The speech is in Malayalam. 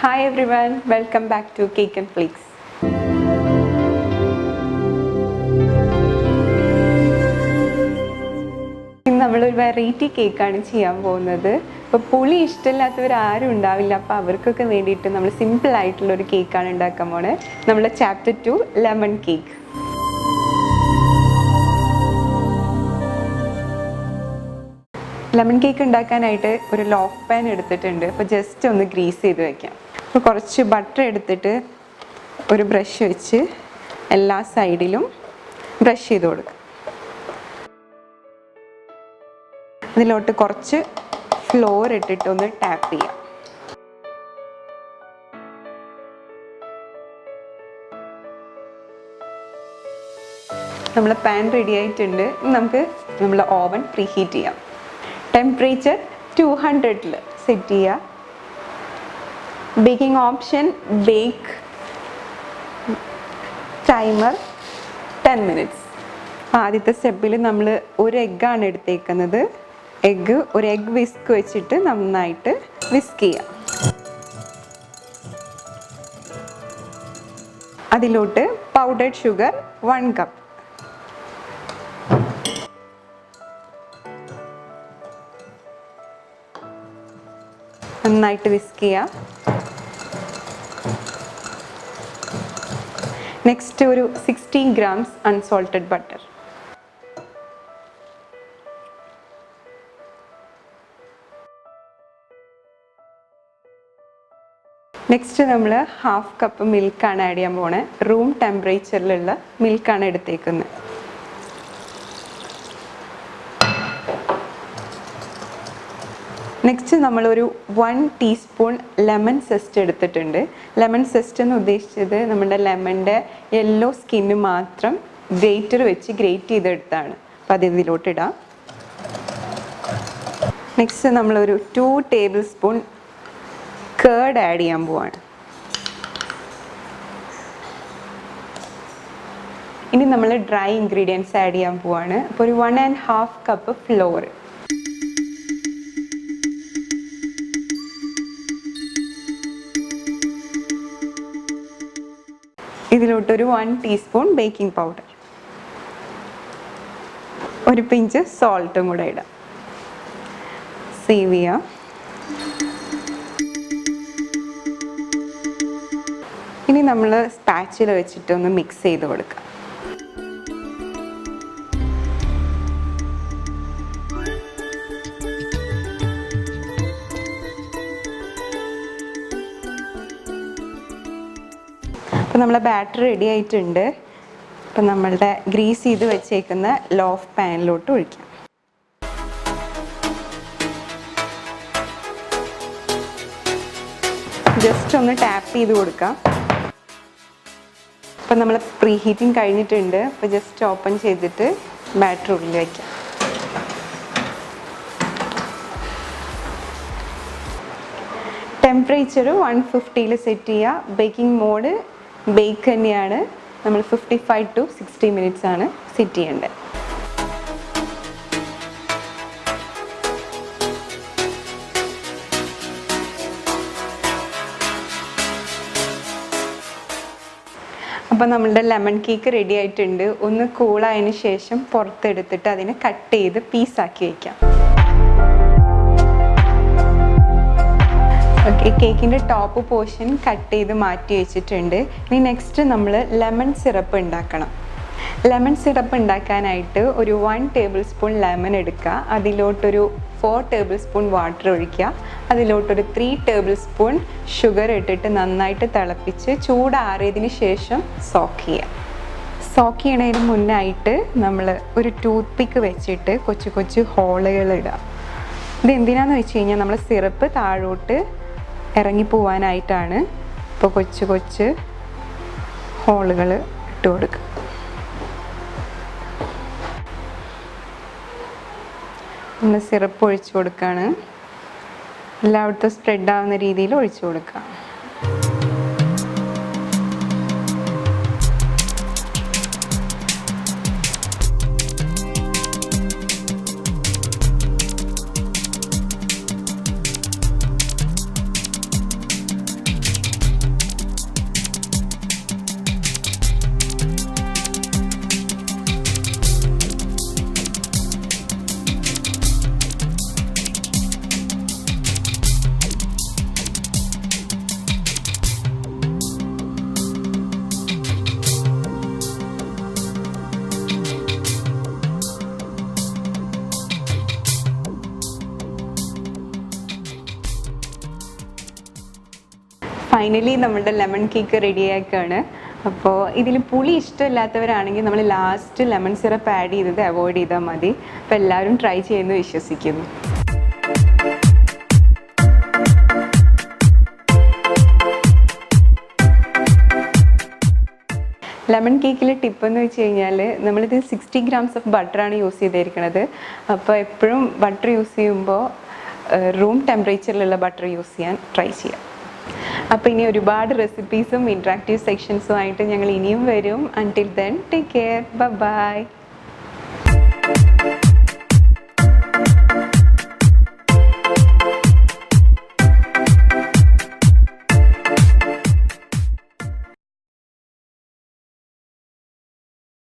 Hi everyone, welcome back to Cake and Flakes. ഇന്ന് നമ്മളൊരു വെറൈറ്റി കേക്കാണ് ചെയ്യാൻ പോകുന്നത്. ഇപ്പോൾ പുളി ഇഷ്ടമില്ലാത്തവർ ആരും ഉണ്ടാവില്ല. അപ്പോൾ അവർക്കൊക്കെ വേണ്ടിയിട്ട് നമ്മൾ സിമ്പിൾ ആയിട്ടുള്ളൊരു കേക്കാണ് ഉണ്ടാക്കാൻ പോകുന്നത്. നമ്മുടെ chapter 2 lemon cake. Lemon cake ഉണ്ടാക്കാനായിട്ട് ഒരു ലോഫ് പാൻ എടുത്തിട്ടുണ്ട്. അപ്പോൾ ജസ്റ്റ് ഒന്ന് ഗ്രീസ് ചെയ്ത് വയ്ക്കാം. അപ്പോൾ കുറച്ച് ബട്ടർ എടുത്തിട്ട് ഒരു ബ്രഷ് വെച്ച് എല്ലാ സൈഡിലും ബ്രഷ് ചെയ്ത് കൊടുക്കുക. അതിലോട്ട് കുറച്ച് ഫ്ലോർ ഇട്ടിട്ട് ഒന്ന് ടാപ്പ് ചെയ്യാം. നമ്മളെ പാൻ റെഡി ആയിട്ടുണ്ട്. നമുക്ക് നമ്മളെ ഓവൻ പ്രീഹീറ്റ് ചെയ്യാം. ടെമ്പറേച്ചർ 200-ൽ സെറ്റ് ചെയ്യുക. Baking option bake, timer 10 minutes. ആദ്യത്തെ സ്റ്റെപ്പിൽ നമ്മൾ ഒരു എഗ്ഗാണ് എടുത്തേക്കുന്നത്. ഒരു എഗ് വിസ്ക് വെച്ചിട്ട് നന്നായിട്ട് വിസ്ക് ചെയ്യാം. അതിലോട്ട് പൗഡർഡ് ഷുഗർ 1 കപ്പ്, നന്നായിട്ട് വിസ്ക് ചെയ്യാം. നെക്സ്റ്റ് ഒരു 16 grams അൺസോൾട്ടഡ് ബട്ടർ. നെക്സ്റ്റ് നമ്മൾ 1/2 കപ്പ് മിൽക്കാണ് ആഡ് ചെയ്യാൻ പോണേ. റൂം ടെമ്പറേച്ചറിലുള്ള മിൽക്കാണ് എടുത്തേക്കുന്നത്. നെക്സ്റ്റ് നമ്മളൊരു 1 ടീസ്പൂൺ ലെമൺ സെസ്റ്റ് എടുത്തിട്ടുണ്ട്. ലെമൺ സെസ്റ്റ് എന്ന് ഉദ്ദേശിച്ചത് നമ്മുടെ ലെമണിൻ്റെ യെല്ലോ സ്കിന്ന് മാത്രം ഗ്രേറ്റർ വെച്ച് ഗ്രേറ്റ് ചെയ്തെടുത്താണ്. അപ്പം അത് ഇതിലോട്ടിടാം. നെക്സ്റ്റ് നമ്മളൊരു 2 ടേബിൾ സ്പൂൺ കേർഡ് ആഡ് ചെയ്യാൻ പോവാണ്. ഇനി നമ്മൾ ഡ്രൈ ഇൻഗ്രീഡിയൻസ് ആഡ് ചെയ്യാൻ പോവാണ്. അപ്പോൾ ഒരു 1.5 കപ്പ് ഫ്ലോർ, ഇതിലോട്ടൊരു 1 ടീസ്പൂൺ ബേക്കിംഗ് പൗഡർ, ഒരു പിഞ്ച് സോൾട്ടും കൂടെ ഇടാം. സേവ് ചെയ്യാം. ഇനി നമ്മൾ സ്പാച്ചില വെച്ചിട്ട് ഒന്ന് മിക്സ് ചെയ്ത് കൊടുക്കാം. അപ്പോൾ നമ്മളെ ബാറ്റർ റെഡി ആയിട്ടുണ്ട്. അപ്പം നമ്മളുടെ ഗ്രീസ് ചെയ്ത് വെച്ചേക്കുന്ന ലോഫ് പാനിലോട്ട് ഒഴിക്കാം. ജസ്റ്റ് ഒന്ന് ടാപ്പ് ചെയ്ത് കൊടുക്കാം. അപ്പം നമ്മൾ പ്രീ ഹീറ്റിംഗ് കഴിഞ്ഞിട്ടുണ്ട്. അപ്പോൾ ജസ്റ്റ് ഓപ്പൺ ചെയ്തിട്ട് ബാറ്റർ ഉള്ളിൽ വയ്ക്കാം. ടെമ്പറേച്ചർ 150-ൽ സെറ്റ് ചെയ്യുക. ബേക്കിംഗ് മോഡ് ബേക്ക് തന്നെയാണ്. നമ്മൾ 55 to 60 minutes ആണ് സെറ്റ് ചെയ്യേണ്ടത്. അപ്പോൾ നമ്മളുടെ ലെമൺ കേക്ക് റെഡി ആയിട്ടുണ്ട്. ഒന്ന് കൂളായതിന് ശേഷം പുറത്തെടുത്തിട്ട് അതിനെ കട്ട് ചെയ്ത് പീസാക്കി വയ്ക്കാം. ഓക്കെ, കേക്കിൻ്റെ ടോപ്പ് പോർഷൻ കട്ട് ചെയ്ത് മാറ്റി വെച്ചിട്ടുണ്ട്. ഇനി നെക്സ്റ്റ് നമ്മൾ ലെമൺ സിറപ്പ് ഉണ്ടാക്കണം. ലെമൺ സിറപ്പ് ഉണ്ടാക്കാനായിട്ട് ഒരു 1 ടേബിൾ സ്പൂൺ ലെമൺ എടുക്കുക. അതിലോട്ടൊരു 4 ടേബിൾ സ്പൂൺ വാട്ടർ ഒഴിക്കുക. അതിലോട്ടൊരു 3 ടേബിൾ സ്പൂൺ ഷുഗർ ഇട്ടിട്ട് നന്നായിട്ട് തിളപ്പിച്ച് ചൂടാറിയതിന് ശേഷം സോക്ക് ചെയ്യുക. സോക്ക് ചെയ്യണതിന് മുന്നായിട്ട് നമ്മൾ ഒരു ടൂത്ത് പിക്ക് വെച്ചിട്ട് കൊച്ചു കൊച്ചു ഹോളുകൾ ഇടുക. ഇത് എന്തിനാന്ന് വെച്ച് കഴിഞ്ഞാൽ നമ്മൾ സിറപ്പ് താഴോട്ട് ഇറങ്ങിപ്പോവാനായിട്ടാണ്. ഇപ്പോൾ കൊച്ചു കൊച്ചു ഹോളുകൾ ഇട്ട് കൊടുക്കുക. നമ്മൾ സിറപ്പ് ഒഴിച്ചു കൊടുക്കുകയാണ്. എല്ലായിടത്തും സ്പ്രെഡ് ആവുന്ന രീതിയിൽ ഒഴിച്ചു കൊടുക്കുക. ഫൈനലി നമ്മുടെ ലെമൺ കേക്ക് റെഡിയാക്കുകയാണ്. അപ്പോൾ ഇതിൽ പുളി ഇഷ്ടമില്ലാത്തവരാണെങ്കിൽ നമ്മൾ ലാസ്റ്റ് ലെമൺ സിറപ്പ് ആഡ് ചെയ്തത് അവോയ്ഡ് ചെയ്താൽ മതി. അപ്പോൾ എല്ലാവരും ട്രൈ ചെയ്യുമെന്ന് വിശ്വസിക്കുന്നു. ലെമൺ കേക്കിലെ ടിപ്പ് എന്ന് വെച്ച് കഴിഞ്ഞാൽ നമ്മളിത് 60 grams ഓഫ് ബട്ടറാണ് യൂസ് ചെയ്തിരിക്കുന്നത്. അപ്പോൾ എപ്പോഴും ബട്ടർ യൂസ് ചെയ്യുമ്പോൾ റൂം ടെമ്പറേച്ചറിലുള്ള ബട്ടർ യൂസ് ചെയ്യാൻ ട്രൈ ചെയ്യാം. അപ്പോൾ ഇനി ഒരുപാട് റെസിപ്പീസും ഇൻട്രാക്റ്റീവ് സെക്ഷൻസും ആയിട്ട് ഞങ്ങൾ ഇനിയും വരും. Until then take care, by.